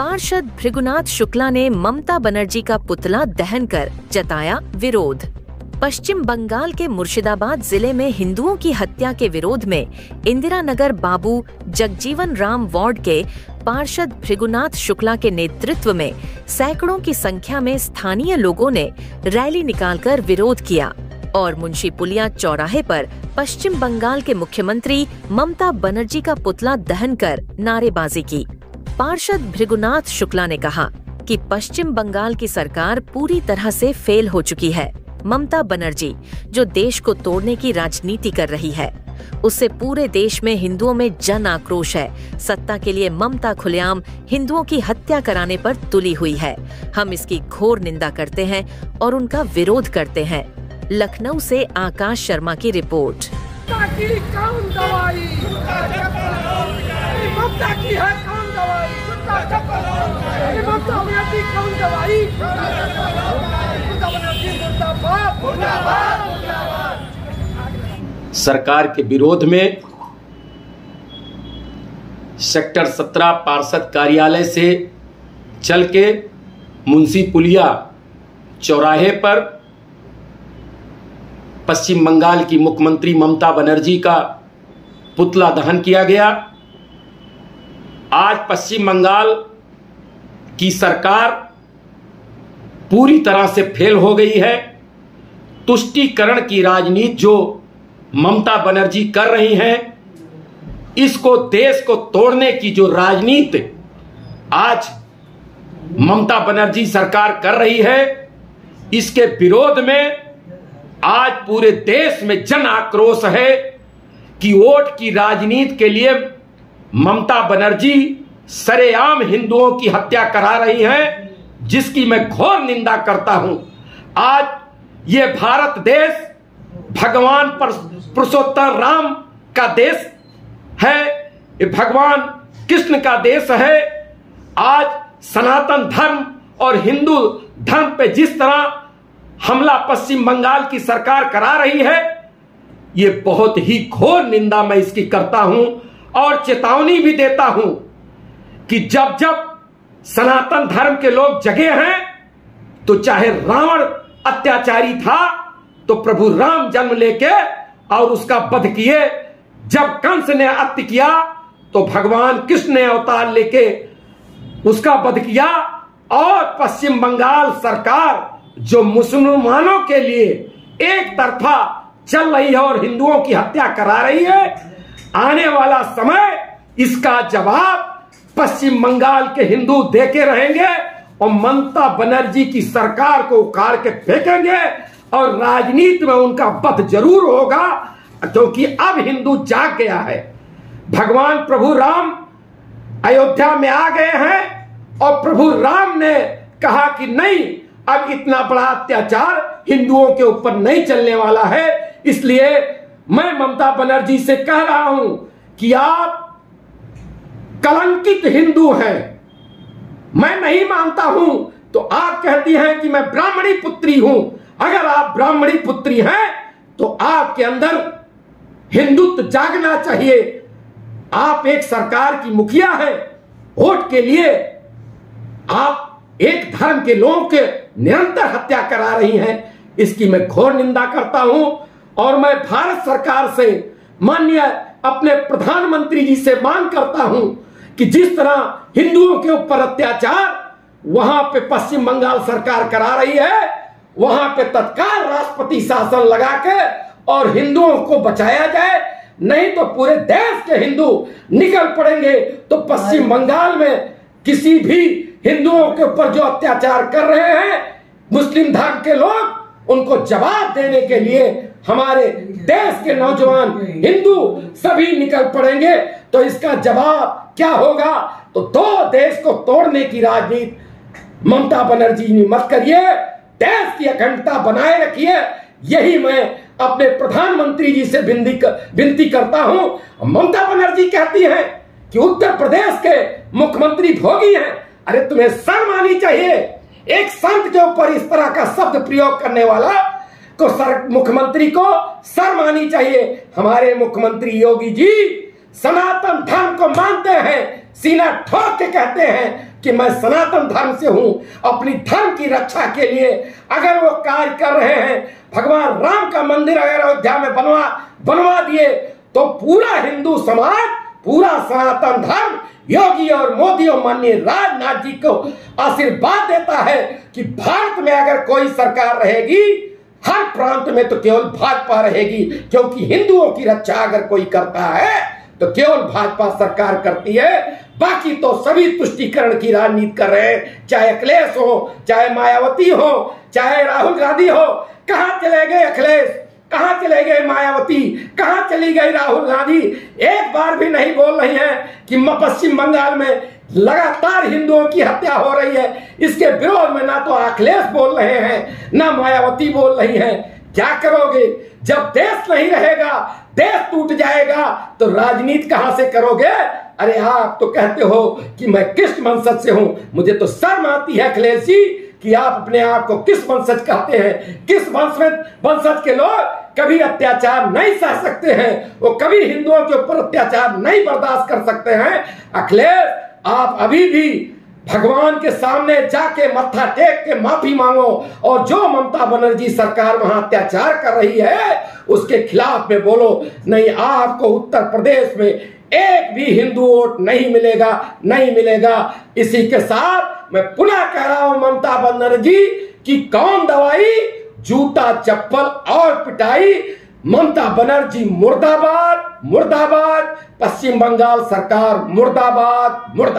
पार्षद भृगुनाथ शुक्ला ने ममता बनर्जी का पुतला दहन कर जताया विरोध। पश्चिम बंगाल के मुर्शिदाबाद जिले में हिंदुओं की हत्या के विरोध में इंदिरा नगर बाबू जगजीवन राम वार्ड के पार्षद भृगुनाथ शुक्ला के नेतृत्व में सैकड़ों की संख्या में स्थानीय लोगों ने रैली निकालकर विरोध किया और मुंशी पुलिया चौराहे पर पश्चिम बंगाल के मुख्यमंत्री ममता बनर्जी का पुतला दहन कर नारेबाजी की। पार्षद भृगुनाथ शुक्ला ने कहा कि पश्चिम बंगाल की सरकार पूरी तरह से फेल हो चुकी है। ममता बनर्जी जो देश को तोड़ने की राजनीति कर रही है, उससे पूरे देश में हिंदुओं में जन आक्रोश है। सत्ता के लिए ममता खुलेआम हिंदुओं की हत्या कराने पर तुली हुई है। हम इसकी घोर निंदा करते हैं और उनका विरोध करते हैं। लखनऊ से आकाश शर्मा की रिपोर्ट। सरकार के विरोध में सेक्टर 17 पार्षद कार्यालय से चल के मुंशी पुलिया चौराहे पर पश्चिम बंगाल की मुख्यमंत्री ममता बनर्जी का पुतला दहन किया गया। आज पश्चिम बंगाल की सरकार पूरी तरह से फेल हो गई है। तुष्टीकरण की राजनीति जो ममता बनर्जी कर रही हैं, इसको देश को तोड़ने की जो राजनीति आज ममता बनर्जी सरकार कर रही है, इसके विरोध में आज पूरे देश में जन आक्रोश है कि वोट की राजनीति के लिए ममता बनर्जी सरेआम हिंदुओं की हत्या करा रही है, जिसकी मैं घोर निंदा करता हूं। आज ये भारत देश भगवान पुरुषोत्तम राम का देश है, ये भगवान कृष्ण का देश है। आज सनातन धर्म और हिंदू धर्म पे जिस तरह हमला पश्चिम बंगाल की सरकार करा रही है, ये बहुत ही घोर निंदा मैं इसकी करता हूं और चेतावनी भी देता हूं कि जब जब सनातन धर्म के लोग जगे हैं, तो चाहे रावण अत्याचारी था तो प्रभु राम जन्म लेके और उसका वध किए, जब कंस ने अत्य किया तो भगवान कृष्ण ने अवतार लेके उसका वध किया। और पश्चिम बंगाल सरकार जो मुसलमानों के लिए एक तरफा चल रही है और हिंदुओं की हत्या करा रही है, आने वाला समय इसका जवाब पश्चिम बंगाल के हिंदू देके रहेंगे और ममता बनर्जी की सरकार को उखाड़ के फेंकेंगे और राजनीति में उनका वध जरूर होगा, क्योंकि अब हिंदू जाग गया है। भगवान प्रभु राम अयोध्या में आ गए हैं और प्रभु राम ने कहा कि नहीं, अब इतना बड़ा अत्याचार हिंदुओं के ऊपर नहीं चलने वाला है। इसलिए मैं ममता बनर्जी से कह रहा हूं कि आप कलंकित हिंदू हैं। मैं नहीं मानता हूं तो आप कहती हैं कि मैं ब्राह्मणी पुत्री हूं। अगर आप ब्राह्मणी पुत्री हैं तो आपके अंदर हिंदुत्व जागना चाहिए। आप एक सरकार की मुखिया हैं, वोट के लिए आप एक धर्म के लोगों के निरंतर हत्या करा रही हैं। इसकी मैं घोर निंदा करता हूं और मैं भारत सरकार से, माननीय अपने प्रधानमंत्री जी से मांग करता हूं कि जिस तरह हिंदुओं के ऊपर अत्याचार वहां पे पश्चिम बंगाल सरकार करा रही है, वहां पे तत्काल राष्ट्रपति शासन लगा के और हिंदुओं को बचाया जाए। नहीं तो पूरे देश के हिंदू निकल पड़ेंगे तो पश्चिम बंगाल में किसी भी हिंदुओं के ऊपर जो अत्याचार कर रहे हैं मुस्लिम धर्म के लोग, उनको जवाब देने के लिए हमारे देश के नौजवान हिंदू सभी निकल पड़ेंगे। तो इसका जवाब क्या होगा? तो दो देश को तोड़ने की राजनीति ममता बनर्जी ने मत करिए, देश की अखंडता बनाए रखिए। यही मैं अपने प्रधानमंत्री जी से विनती करता हूं। ममता बनर्जी कहती है कि उत्तर प्रदेश के मुख्यमंत्री भोगी हैं। अरे तुम्हें शर्म आनी चाहिए। एक संत के ऊपर इस तरह का शब्द प्रयोग करने वाला को मुख्यमंत्री को शर्म आनी चाहिए। हमारे मुख्यमंत्री योगी जी सनातन धर्म को मानते हैं, सीना ठोक के कहते हैं कि मैं सनातन धर्म से हूं, अपनी धर्म की रक्षा के लिए अगर वो कार्य कर रहे हैं, भगवान राम का मंदिर अगर अयोध्या में बनवा दिए, तो पूरा हिंदू समाज, पूरा सनातन धर्म योगी और मोदी और माननीय राजनाथ जी को आशीर्वाद देता है कि भारत में अगर कोई सरकार रहेगी, हर प्रांत में तो केवल भाजपा रहेगी, क्योंकि हिंदुओं की रक्षा अगर कोई करता है तो केवल भाजपा सरकार करती है। बाकी तो सभी तुष्टीकरण की राजनीति कर रहे हैं, चाहे अखिलेश हो, चाहे मायावती हो, चाहे राहुल गांधी हो। कहां चले गए अखिलेश, कहां चले गए मायावती, कहां चली गई राहुल गांधी? एक बार भी नहीं बोल रही हैं कि पश्चिम बंगाल में लगातार हिंदुओं की हत्या हो रही है, इसके विरोध में ना तो अखिलेश बोल रहे हैं, ना मायावती बोल रही हैं। क्या करोगे जब देश नहीं रहेगा, देश टूट जाएगा, तो राजनीति कहां से करोगे? अरे आप तो कहते हो कि मैं किस वंशज से हूं, मुझे तो शर्म आती है अखिलेश जी कि आप अपने आप को किस वंशज कहते हैं। किस वंशज के लोग कभी अत्याचार नहीं सह सकते हैं, वो कभी हिंदुओं के ऊपर अत्याचार नहीं बर्दाश्त कर सकते हैं। अखिलेश, आप अभी भी भगवान के सामने जाके मत्था टेक के माफी मांगो, और जो ममता बनर्जी सरकार वहां अत्याचार कर रही है उसके खिलाफ में बोलो। नहीं, आपको उत्तर प्रदेश में एक भी हिंदू वोट नहीं मिलेगा, नहीं मिलेगा। इसी के साथ मैं पुनः कह रहा हूं ममता बनर्जी की कौन दवाई, जूता चप्पल और पिटाई। ममता बनर्जी मुर्दाबाद, मुर्दाबाद। पश्चिम बंगाल सरकार मुर्दाबाद, मुर्दाबाद।